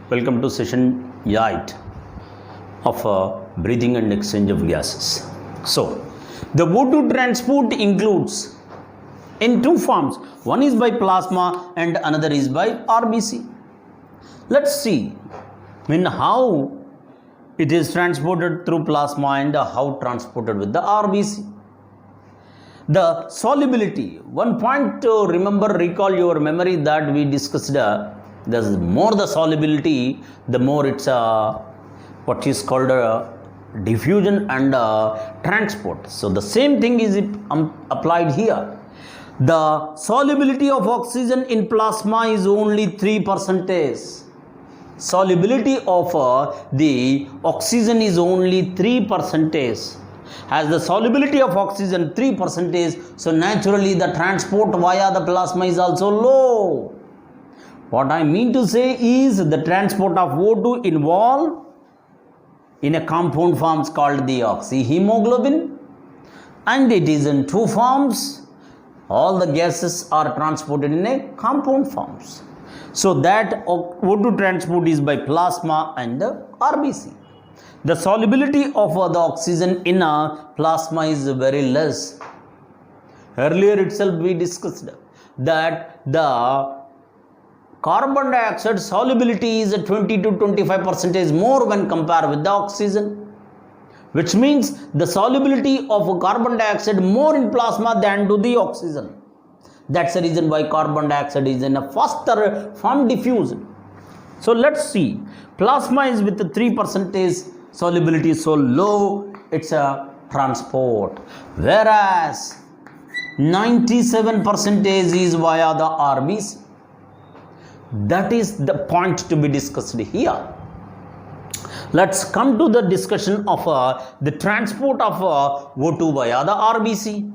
Welcome to session 8 of breathing and exchange of gases. So, the O2 transport includes in two forms. One is by plasma and another is by RBC. Let's see how it is transported through plasma and how transported with the RBC. The solubility, one point to remember, recall your memory that we discussed, the more the solubility, the more it's what is called diffusion and transport. So the same thing is applied here. The solubility of oxygen in plasma is only 3%. Solubility of the oxygen is only 3%. As the solubility of oxygen 3%, so naturally the transport via the plasma is also low. What I mean to say is the transport of O2 involved in a compound forms called the oxyhemoglobin, and it is in two forms. All the gases are transported in a compound forms. So that O2 transport is by plasma and RBC. The solubility of the oxygen in a plasma is very less. Earlier itself we discussed that the carbon dioxide solubility is 20 to 25% more when compared with the oxygen, which means the solubility of carbon dioxide more in plasma than to the oxygen. That's the reason why carbon dioxide is in a faster form diffusion. So let's see, plasma is with the 3% solubility so low, it's a transport, whereas 97% is via the RBC. That is the point to be discussed here. Let's come to the discussion of the transport of O2 via the RBC.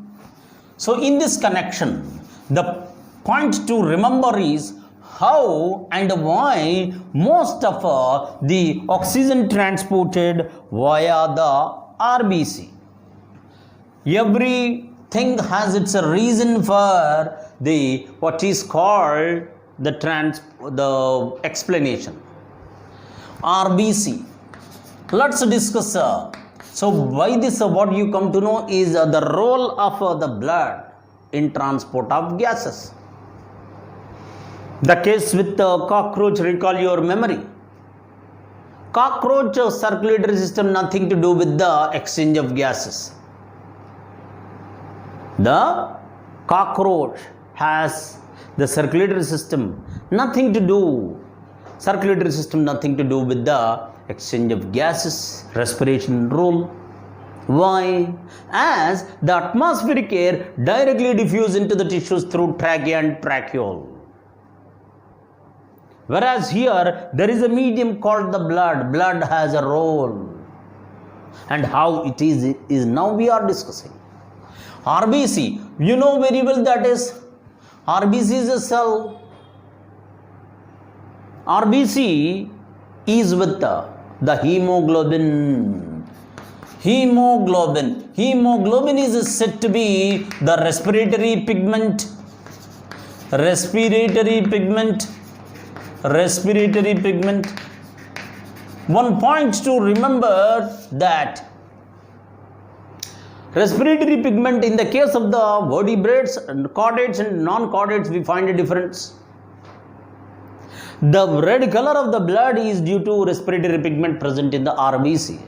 So in this connection, the point to remember is how and why most of the oxygen transported via the RBC. Everything has its reason for the what is called the explanation. RBC. Let's discuss. So by this, what you come to know is the role of the blood in transport of gases. The case with the cockroach, recall your memory. Cockroach circulatory system nothing to do with the exchange of gases. The cockroach has the circulatory system nothing to do with the exchange of gases, respiration role. Why? As the atmospheric air directly diffuses into the tissues through trachea and tracheole. Whereas here there is a medium called the blood. Blood has a role, and how it is now we are discussing. RBC, you know very well that is RBC is a cell. RBC is with the hemoglobin. Hemoglobin is said to be the respiratory pigment. One point to remember that respiratory pigment in the case of the vertebrates and chordates and non-chordates we find a difference. The red color of the blood is due to respiratory pigment present in the RBC.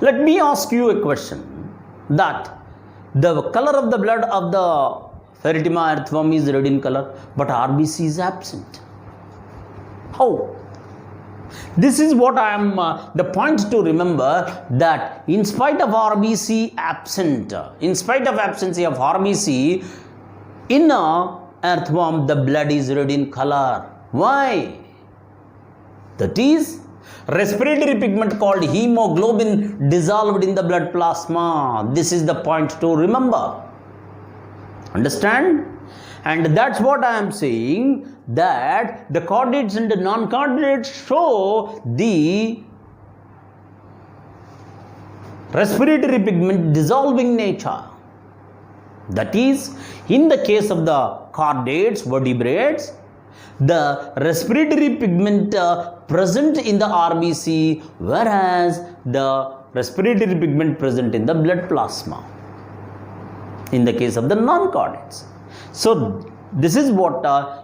Let me ask you a question, that the color of the blood of the Ferritima earthworm is red in color, but RBC is absent. How? This is what I am, the point to remember, that in spite of RBC absent, in spite of absence of RBC, in a earthworm the blood is red in color. Why? That is respiratory pigment called hemoglobin dissolved in the blood plasma. This is the point to remember. Understand? And that's what I am saying, that the chordates and the non-chordates show the respiratory pigment dissolving nature. That is, in the case of the chordates, vertebrates, the respiratory pigment present in the RBC, whereas the respiratory pigment present in the blood plasma in the case of the non-chordates. So this is what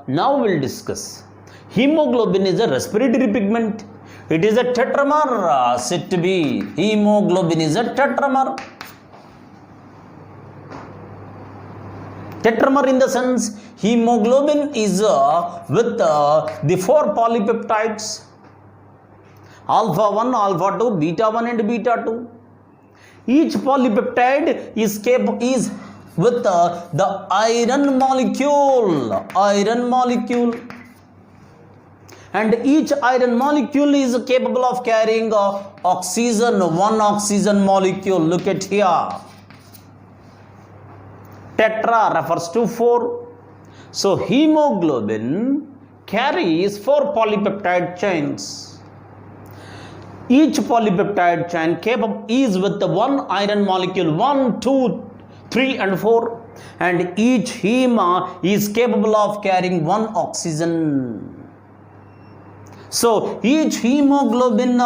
now we'll discuss. Hemoglobin is a respiratory pigment. It is a tetramer, said to be. Hemoglobin is a tetramer. Tetramer in the sense, hemoglobin is with the 4 polypeptides, alpha 1, alpha 2, beta 1 and beta 2. Each polypeptide is with the iron molecule, and each iron molecule is capable of carrying oxygen, 1 oxygen molecule. Look at here. Tetra refers to 4. So hemoglobin carries 4 polypeptide chains. Each polypeptide chain is with the 1 iron molecule, 1, 2, 3 and 4, and each heme is capable of carrying 1 oxygen. So each hemoglobin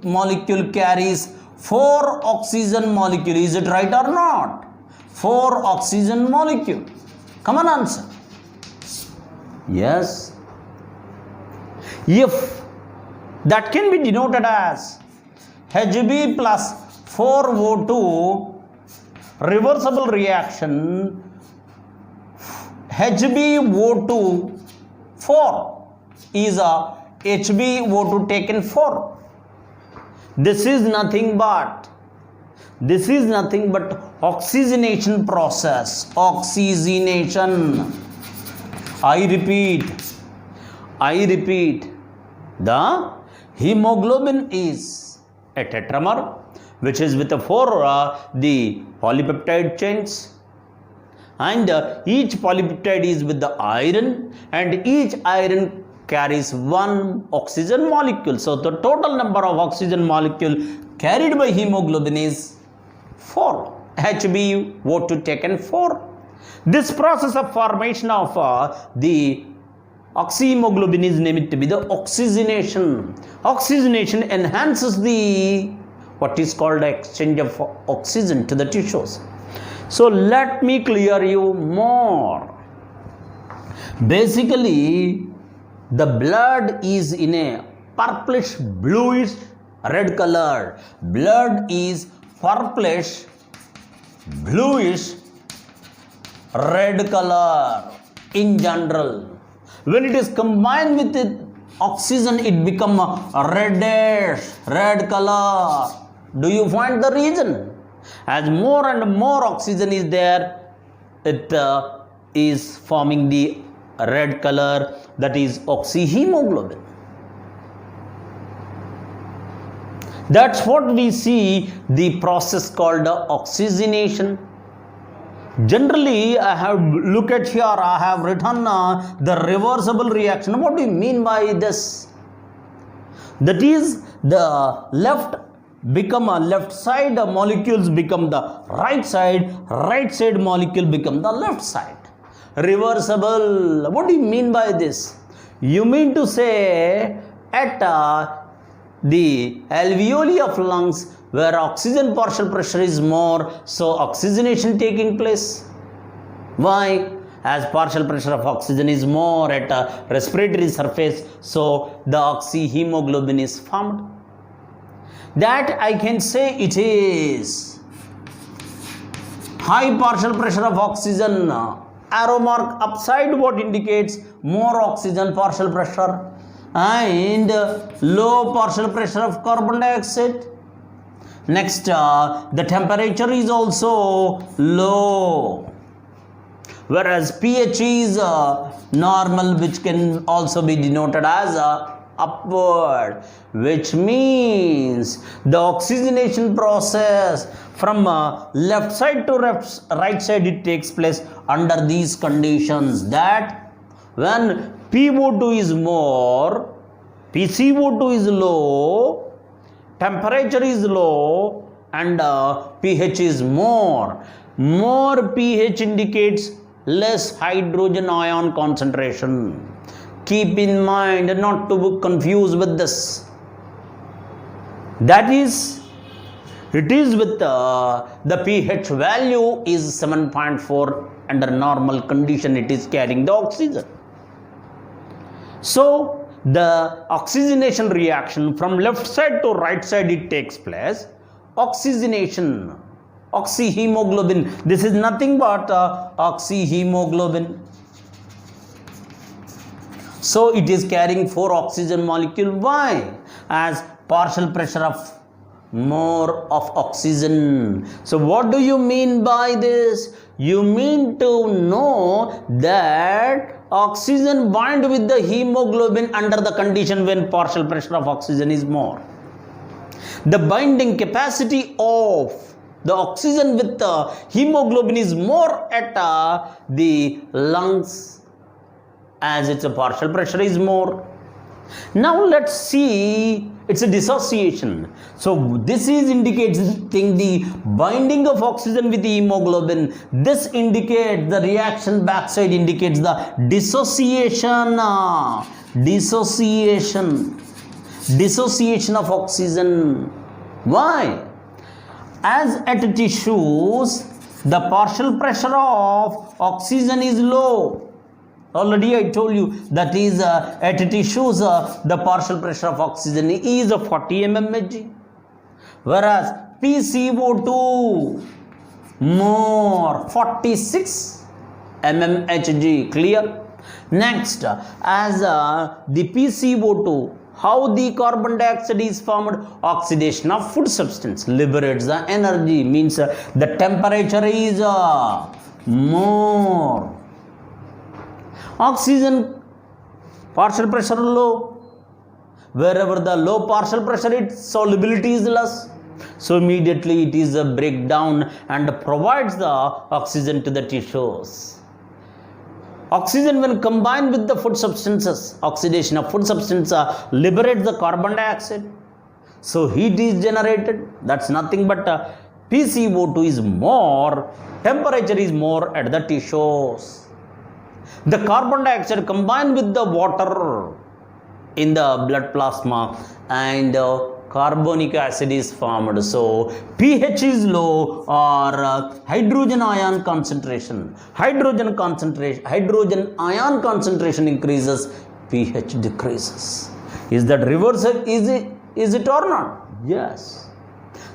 molecule carries 4 oxygen molecule. Is it right or not? 4 oxygen molecule. Come on, answer. Yes. If that can be denoted as Hb plus 4O2 reversible reaction, HbO2 4 is a HbO2 taken 4. This is nothing but oxygenation process. Oxygenation. I repeat, the hemoglobin is a tetramer which is with the 4 the polypeptide chains, and each polypeptide is with the iron, and each iron carries 1 oxygen molecule. So the total number of oxygen molecule carried by hemoglobin is 4. HbO2 taken 4. This process of formation of the oxyhemoglobin is named to be the oxygenation. Oxygenation enhances the what is called exchange of oxygen to the tissues. So let me clear you more. Basically, the blood is in a purplish bluish red color. Blood is purplish bluish red color in general. When it is combined with the oxygen, it becomes a reddish red color. Do you find the reason? As more and more oxygen is there, it is forming the red color, that is oxyhemoglobin. That's what we see, the process called oxygenation. Generally, I have look at here, I have written the reversible reaction. What do you mean by this? That is, the left become a left side molecules become the right side molecule become the left side. Reversible. What do you mean by this? You mean to say at the alveoli of lungs where oxygen partial pressure is more, so oxygenation taking place. Why? As partial pressure of oxygen is more at a respiratory surface, so the oxyhemoglobin is formed. That I can say it is high partial pressure of oxygen. Arrow mark upside what indicates more oxygen partial pressure, and low partial pressure of carbon dioxide. Next, the temperature is also low, whereas pH is normal, which can also be denoted as upward, which means the oxygenation process from left side to right side, it takes place under these conditions, that when PO2 is more, PCO2 is low, temperature is low, and pH is more. More pH indicates less hydrogen ion concentration. Keep in mind not to be confused with this. That is, it is with the pH value is 7.4. Under normal condition it is carrying the oxygen. So the oxygenation reaction from left side to right side it takes place. Oxygenation, oxyhemoglobin, this is nothing but oxyhemoglobin. So it is carrying 4 oxygen molecule. Why? As partial pressure of more of oxygen. So what do you mean by this? You mean to know that oxygen bind with the hemoglobin under the condition when partial pressure of oxygen is more. The binding capacity of the oxygen with the hemoglobin is more at the lungs as its partial pressure is more. Now let's see, it's a dissociation. So this is indicates the binding of oxygen with the hemoglobin. This indicates the reaction backside indicates the dissociation. Dissociation of oxygen. Why? As at tissues, the partial pressure of oxygen is low. Already I told you that is at tissues the partial pressure of oxygen is 40 mmHg, whereas PCO2 more 46 mmHg. Clear? Next, as the PCO2, how the carbon dioxide is formed? Oxidation of food substance liberates the energy, means the temperature is more. Oxygen partial pressure low. Wherever the low partial pressure, its solubility is less. So immediately it is a breakdown and provides the oxygen to the tissues. Oxygen when combined with the food substances, oxidation of food substance liberates the carbon dioxide. So heat is generated. That's nothing but PCO2 is more, temperature is more at the tissues. The carbon dioxide combined with the water in the blood plasma and carbonic acid is formed. So pH is low or hydrogen ion concentration. Hydrogen ion concentration increases, pH decreases. Is that reversible? Is it or not? Yes.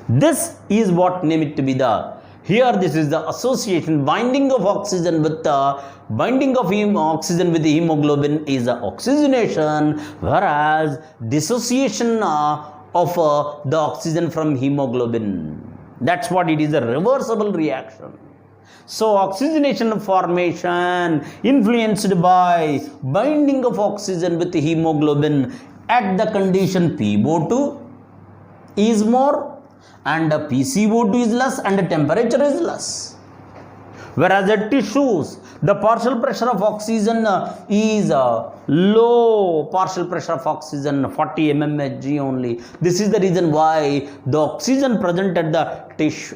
This is what name it to be the. Here this is the association, binding of oxygen with the binding of oxygen with the hemoglobin is the oxygenation, whereas dissociation of the oxygen from hemoglobin. That's what it is, a reversible reaction. So oxygenation formation influenced by binding of oxygen with the hemoglobin at the condition PO2 is more and PCO2 is less and the temperature is less. Whereas at tissues, the partial pressure of oxygen is low, partial pressure of oxygen 40 mmHg only. This is the reason why the oxygen present at the tissue,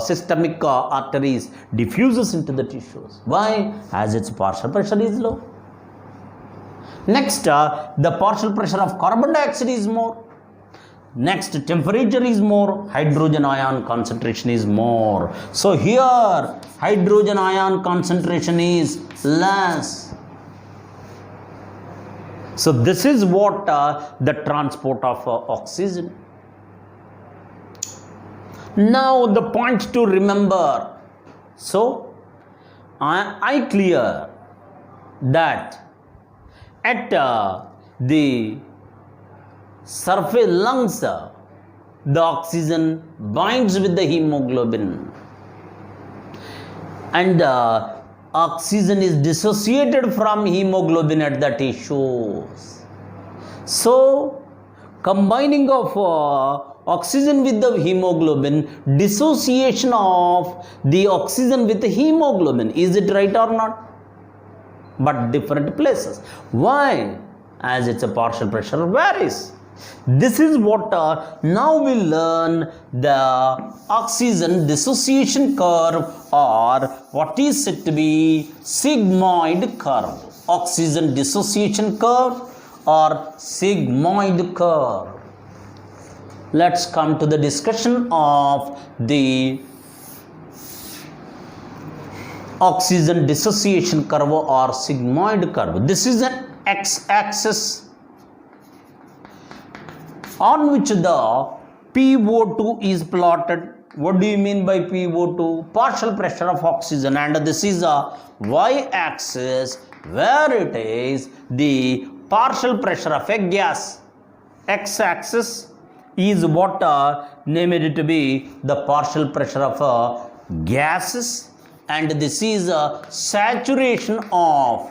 systemic arteries diffuses into the tissues. Why? As its partial pressure is low. Next, the partial pressure of carbon dioxide is more. Next, temperature is more, hydrogen ion concentration is more. So here, hydrogen ion concentration is less. So this is what the transport of oxygen. Now the point to remember. So I clear that at the surface lungs, the oxygen binds with the hemoglobin and oxygen is dissociated from hemoglobin at the tissues. So combining of oxygen with the hemoglobin, dissociation of the oxygen with the hemoglobin, is it right or not? But different places. Why? As its a partial pressure varies. This is what now we learn the oxygen dissociation curve or what is said to be sigmoid curve, oxygen dissociation curve or sigmoid curve. Let's come to the discussion of the oxygen dissociation curve or sigmoid curve. This is an x-axis on which the PO2 is plotted. What do you mean by PO2? Partial pressure of oxygen. And this is a y-axis where it is the partial pressure of a gas. X-axis is what named it to be the partial pressure of gases, and this is a saturation of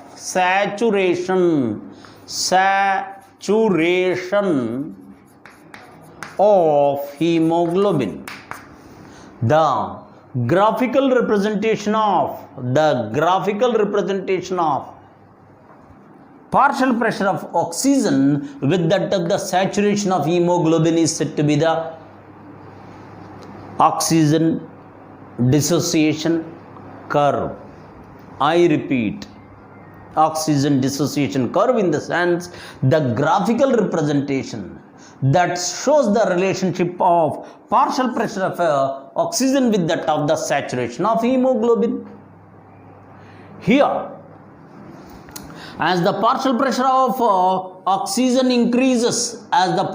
hemoglobin. The graphical representation of partial pressure of oxygen with that of the saturation of hemoglobin is said to be the oxygen dissociation curve. I repeat, oxygen dissociation curve in the sense the graphical representation that shows the relationship of partial pressure of oxygen with that of the saturation of hemoglobin. Here, as the partial pressure of oxygen increases, the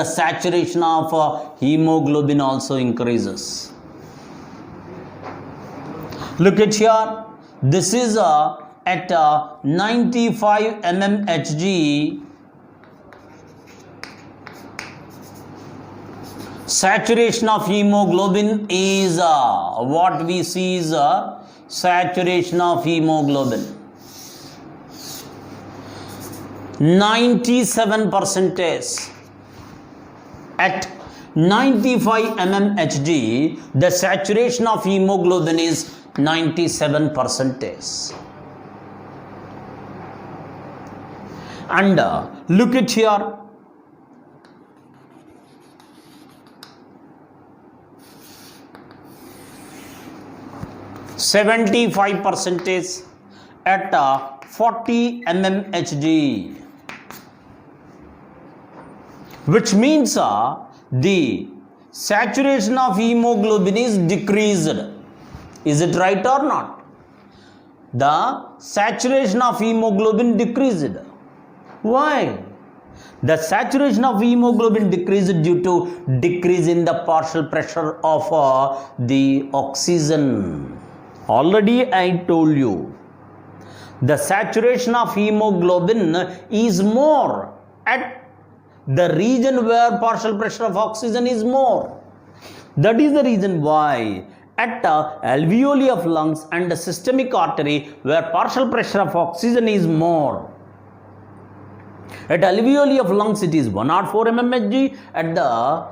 saturation of hemoglobin also increases. Look at here, this is at 95 mmHg. Saturation of hemoglobin is what we see is saturation of hemoglobin 97%. At 95 mmHg, the saturation of hemoglobin is 97%. And look at here, %, at 40 mmHg, which means the saturation of hemoglobin is decreased. Is it right or not? The saturation of hemoglobin decreased. Why? The saturation of hemoglobin decreased due to decrease in the partial pressure of the oxygen. Already I told you, the saturation of hemoglobin is more at the region where partial pressure of oxygen is more. That is the reason why at alveoli of lungs and the systemic artery where partial pressure of oxygen is more. At alveoli of lungs it is 104 mmHg, at the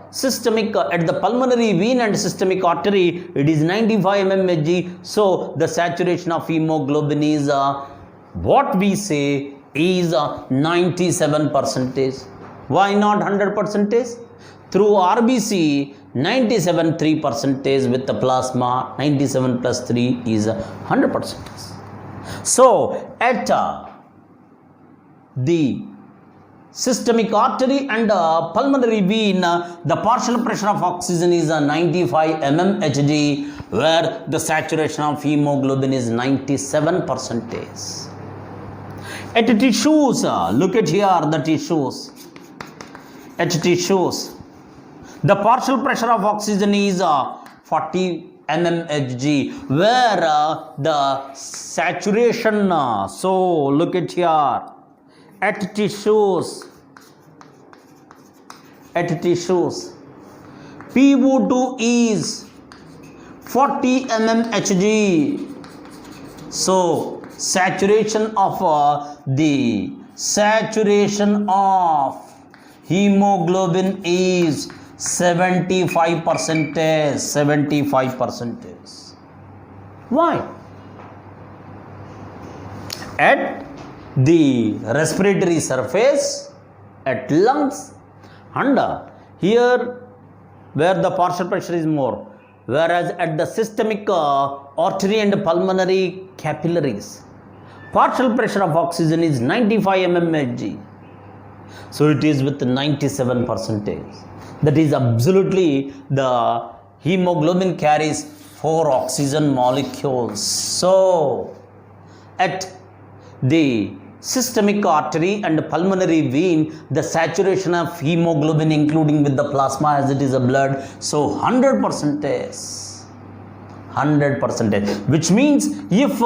pulmonary vein and systemic artery it is 95 mmHg. So the saturation of hemoglobin is what we say is 97%. Why not 100%? Through RBC 97.3% with the plasma, 97 plus 3 is 100%. So at the systemic artery and pulmonary vein, the partial pressure of oxygen is 95 mmHg, where the saturation of hemoglobin is 97%. At tissues, look at here the tissues. At tissues, the partial pressure of oxygen is 40 mmHg, where the saturation, so look at here, at tissues, PO2 is 40 mmHg. So saturation of hemoglobin is 75%. Why? At the respiratory surface, at lungs, and here where the partial pressure is more, whereas at the systemic artery and pulmonary capillaries, partial pressure of oxygen is 95 mmHg. So it is with 97%. That is absolutely, the hemoglobin carries 4 oxygen molecules. So at the systemic artery and pulmonary vein, the saturation of hemoglobin including with the plasma as it is a blood, so 100%, which means if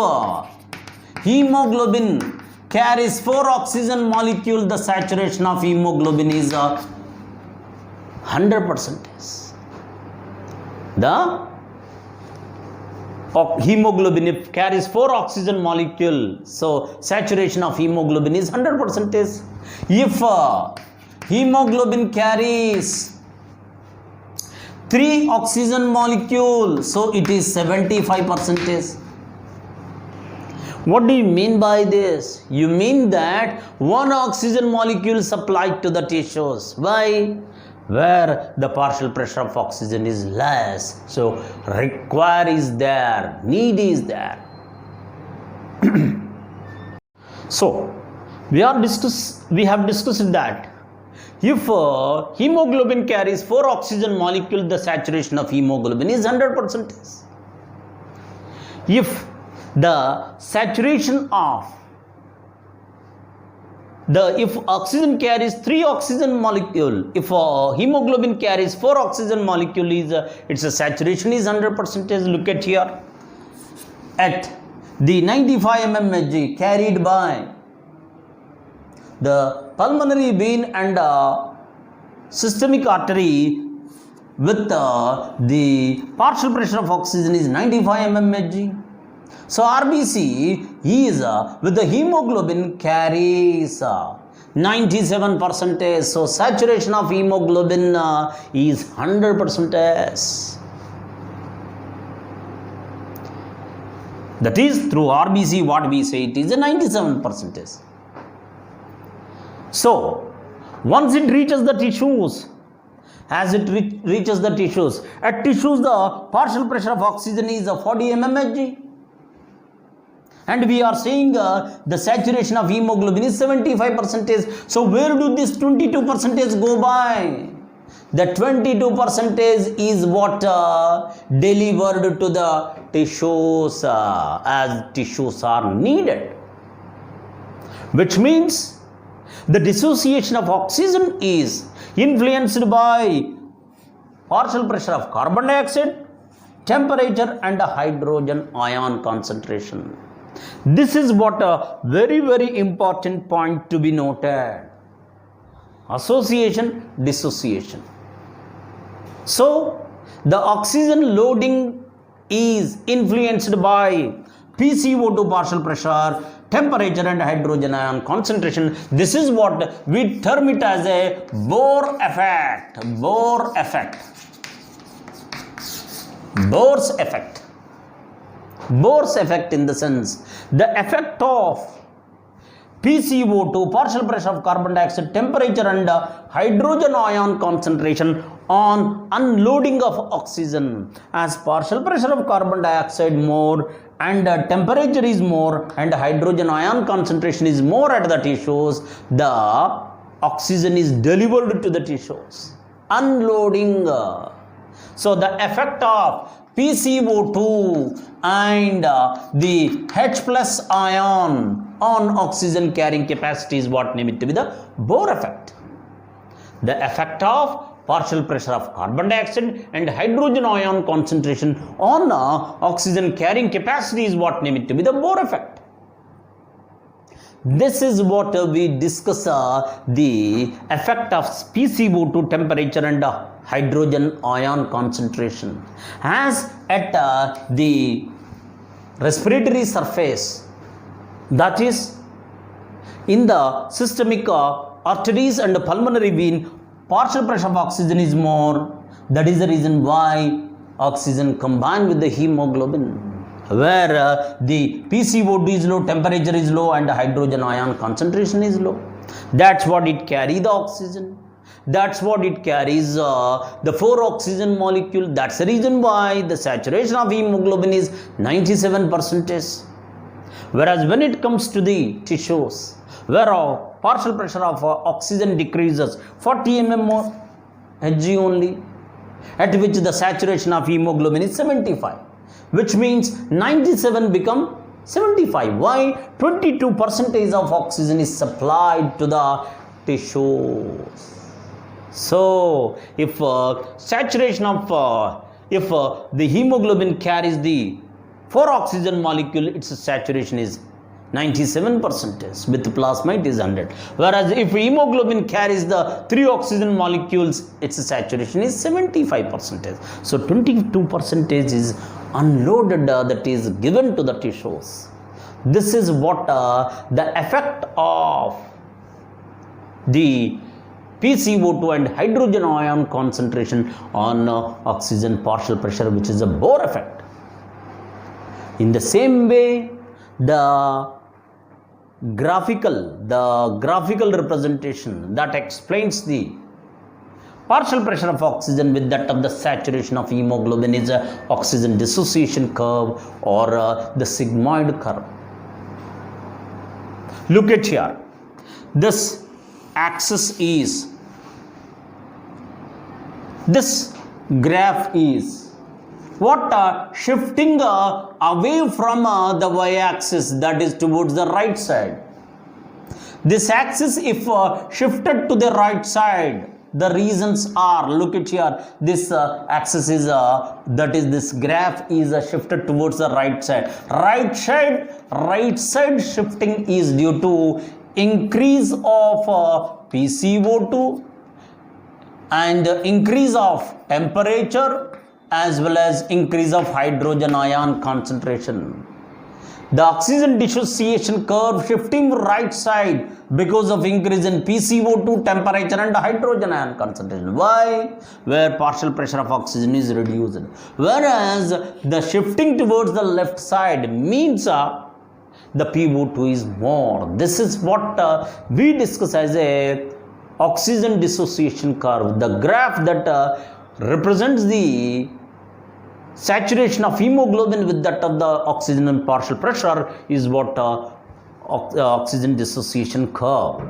hemoglobin carries 4 oxygen molecule, the saturation of hemoglobin is 100%. The hemoglobin, if carries 4 oxygen molecule, so saturation of hemoglobin is 100%. If hemoglobin carries 3 oxygen molecule, so it is 75%. What do you mean by this? You mean that 1 oxygen molecule supplied to the tissues. Why? Where the partial pressure of oxygen is less, so require is there, need is there. So we have discussed that if hemoglobin carries 4 oxygen molecule, the saturation of hemoglobin is 100%. If the saturation of if oxygen carries 3 oxygen molecule, if hemoglobin carries 4 oxygen molecule, is its saturation is 100%. Look at here, at the 95 mmHg carried by the pulmonary vein and systemic artery with the partial pressure of oxygen is 95 mmHg. So RBC is with the hemoglobin carries 97%. So saturation of hemoglobin is 100%. That is, through RBC what we say, it is a 97%. So once it reaches the tissues, as it reaches the tissues, at tissues the partial pressure of oxygen is 40 mmHg. And we are saying the saturation of hemoglobin is 75%. So where do this 22% go by? The 22% is what delivered to the tissues as tissues are needed. Which means the dissociation of oxygen is influenced by partial pressure of carbon dioxide, temperature and hydrogen ion concentration. This is what a very, very important point to be noted. Association, dissociation. So the oxygen loading is influenced by PCO2 partial pressure, temperature and hydrogen ion concentration. This is what we term it as a Bohr effect. Bohr effect. Bohr's effect. Bohr's effect in the sense, the effect of PCO2 partial pressure of carbon dioxide, temperature and hydrogen ion concentration on unloading of oxygen. As partial pressure of carbon dioxide more and temperature is more and hydrogen ion concentration is more at the tissues, the oxygen is delivered to the tissues. Unloading. So the effect of PCO2 and the H plus ion on oxygen carrying capacity is what name it to be the Bohr effect. The effect of partial pressure of carbon dioxide and hydrogen ion concentration on oxygen carrying capacity is what name it to be the Bohr effect. This is what we discuss the effect of PCO2 temperature and hydrogen ion concentration. As at the respiratory surface, that is in the systemic arteries and pulmonary vein, partial pressure of oxygen is more. That is the reason why oxygen combined with the hemoglobin, where the PCO2 is low, temperature is low and hydrogen ion concentration is low. That's what it carry the oxygen. That's what it carries, the 4 oxygen molecule. That's the reason why the saturation of hemoglobin is 97%. Whereas when it comes to the tissues, where partial pressure of oxygen decreases 40 mm Hg only, at which the saturation of hemoglobin is 75, which means 97 become 75. Why? 22% of oxygen is supplied to the tissues. So, if saturation of if the hemoglobin carries the 4 oxygen molecule, its saturation is 97%. With plasma it is 100. Whereas if hemoglobin carries the 3 oxygen molecules, its saturation is 75%. So 22% is unloaded, that is given to the tissues. This is what the effect of the PCO2 and hydrogen ion concentration on oxygen partial pressure, which is a Bohr effect. In the same way, the graphical representation that explains the partial pressure of oxygen with that of the saturation of hemoglobin is a oxygen dissociation curve, or the sigmoid curve. Look at here. This axis is, this graph is what, shifting away from the y-axis, that is towards the right side. This axis, if shifted to the right side, the reasons are, look at here, this axis is that is, this graph is shifted towards the right side. Right side shifting is due to increase of PCO2 and increase of temperature, as well as increase of hydrogen ion concentration. The oxygen dissociation curve shifting right side because of increase in PCO2, temperature and hydrogen ion concentration. Why? Where partial pressure of oxygen is reduced. Whereas the shifting towards the left side means the PO2 is more. This is what we discuss as a oxygen dissociation curve. The graph that represents the saturation of hemoglobin with that of the oxygen and partial pressure is what oxygen dissociation curve.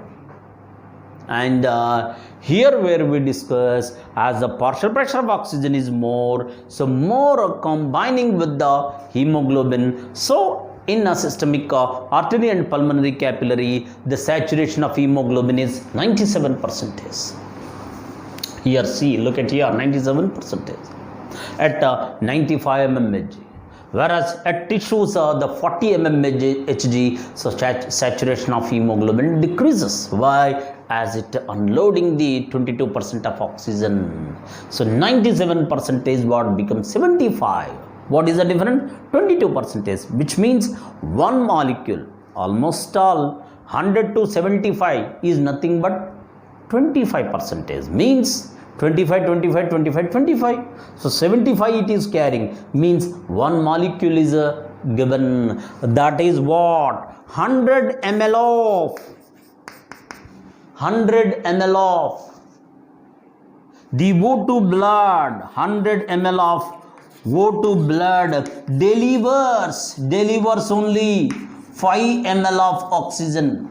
And here where we discuss, as the partial pressure of oxygen is more, so more combining with the hemoglobin. So in a systemic artery and pulmonary capillary, the saturation of hemoglobin is 97%. Here see, look at here, 97% at 95 mmHg. Whereas at tissues, the 40 mmHg, so saturation of hemoglobin decreases. Why? As it unloading the 22% of oxygen. So 97% is what becomes 75. What is the difference? 22%, which means one molecule, almost all 100 to 75 is nothing but 25%, means 25, 25, 25, 25. So 75 it is carrying, means one molecule is given, that is what? 100 ml of the O2 blood, 100 ml of O2 blood delivers only 5 ml of oxygen.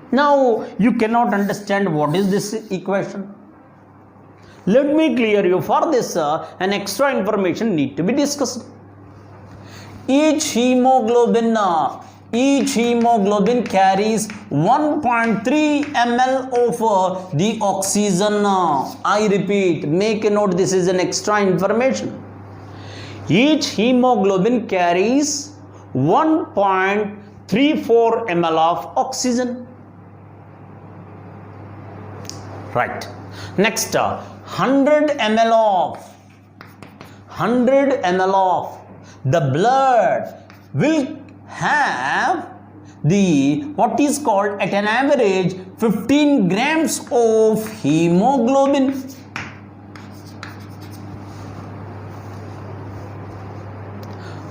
Now you cannot understand what is this equation. Let me clear you. For this an extra information need to be discussed. Each hemoglobin carries 1.3 ml of the oxygen. I repeat, make a note, this is an extra information. Each hemoglobin carries 1.34 ml of oxygen. Right. Next, 100 ml of the blood will have the what is called at an average 15 grams of hemoglobin.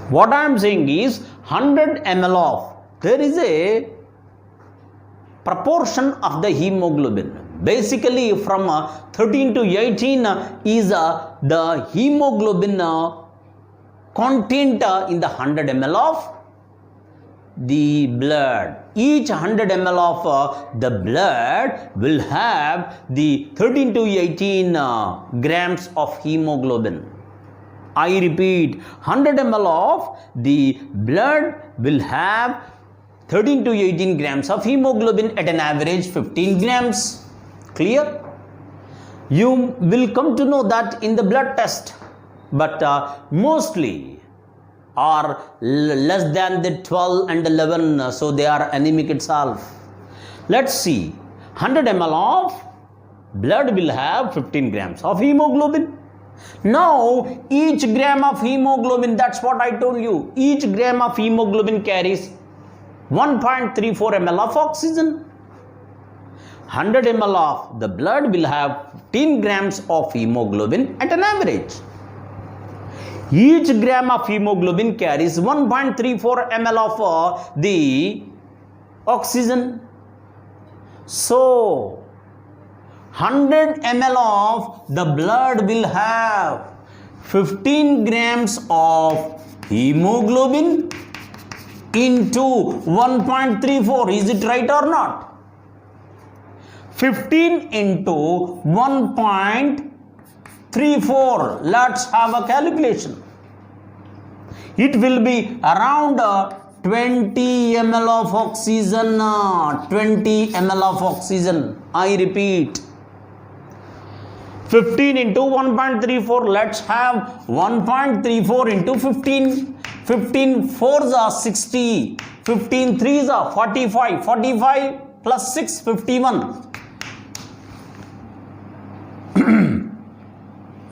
What I am saying is 100 ml of, there is a proportion of the hemoglobin Basically from 13 to 18 is the hemoglobin content in the 100 ml of the blood. Each 100 ml of the blood will have the 13 to 18 grams of hemoglobin. I repeat, 100 ml of the blood will have 13 to 18 grams of hemoglobin at an average 15 grams. Clear? You will come to know that in the blood test, but mostly are less than the 12 and 11, so they are anemic itself. Let's see, 100 ml of blood will have 15 grams of hemoglobin. Now each gram of hemoglobin, that's what I told you, each gram of hemoglobin carries 1.34 ml of oxygen. 100 ml of the blood will have 15 grams of hemoglobin at an average. Each gram of hemoglobin carries 1.34 ml of the oxygen. So 100 ml of the blood will have 15 grams of hemoglobin into 1.34. Is it right or not? 15 into 1.34. Let's have a calculation. It will be around 20 ml of oxygen. 20 ml of oxygen. I repeat. 15 into 1.34. Let's have 1.34 into 15. 15 4s are 60. 15 3s are 45. 45 plus 6, 51.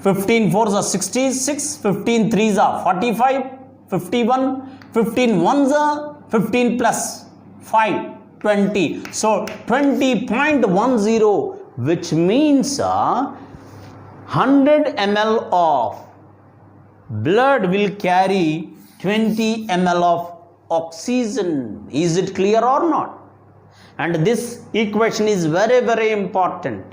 15 4s are 66, 15 3s are 45, 51, 15 1s are 15 plus 5, 20. So 20.10, which means 100 ml of blood will carry 20 ml of oxygen. Is it clear or not? And this equation is very, very important.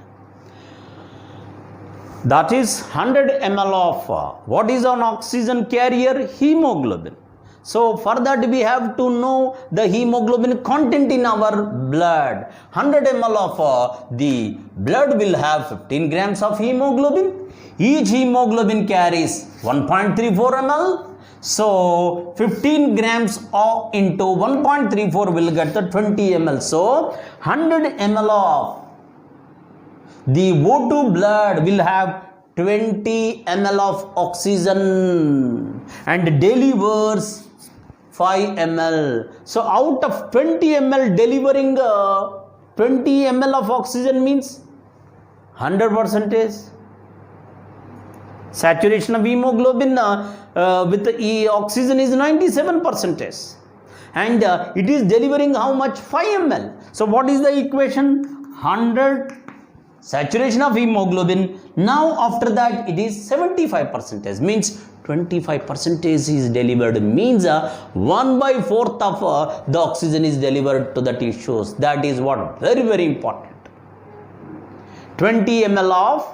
That is 100 ml of what is an oxygen carrier? Hemoglobin. So for that we have to know the hemoglobin content in our blood. 100 ml of the blood will have 15 grams of hemoglobin. Each hemoglobin carries 1.34 ml. So 15 grams into 1.34 will get the 20 ml. So 100 ml of the O2 blood will have 20 ml of oxygen and delivers 5 ml. So out of 20 ml delivering 20 ml of oxygen means 100%. Saturation of hemoglobin with the oxygen is 97%. And it is delivering how much? 5 ml. So what is the equation? 100 saturation of hemoglobin. Now after that it is 75%, means 25% is delivered, means 1/4 of the oxygen is delivered to the tissues. That is what very, very important. 20 ml of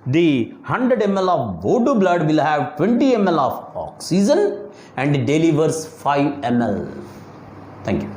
the 100 ml of O2 blood will have 20 ml of oxygen and delivers 5 ml. Thank you.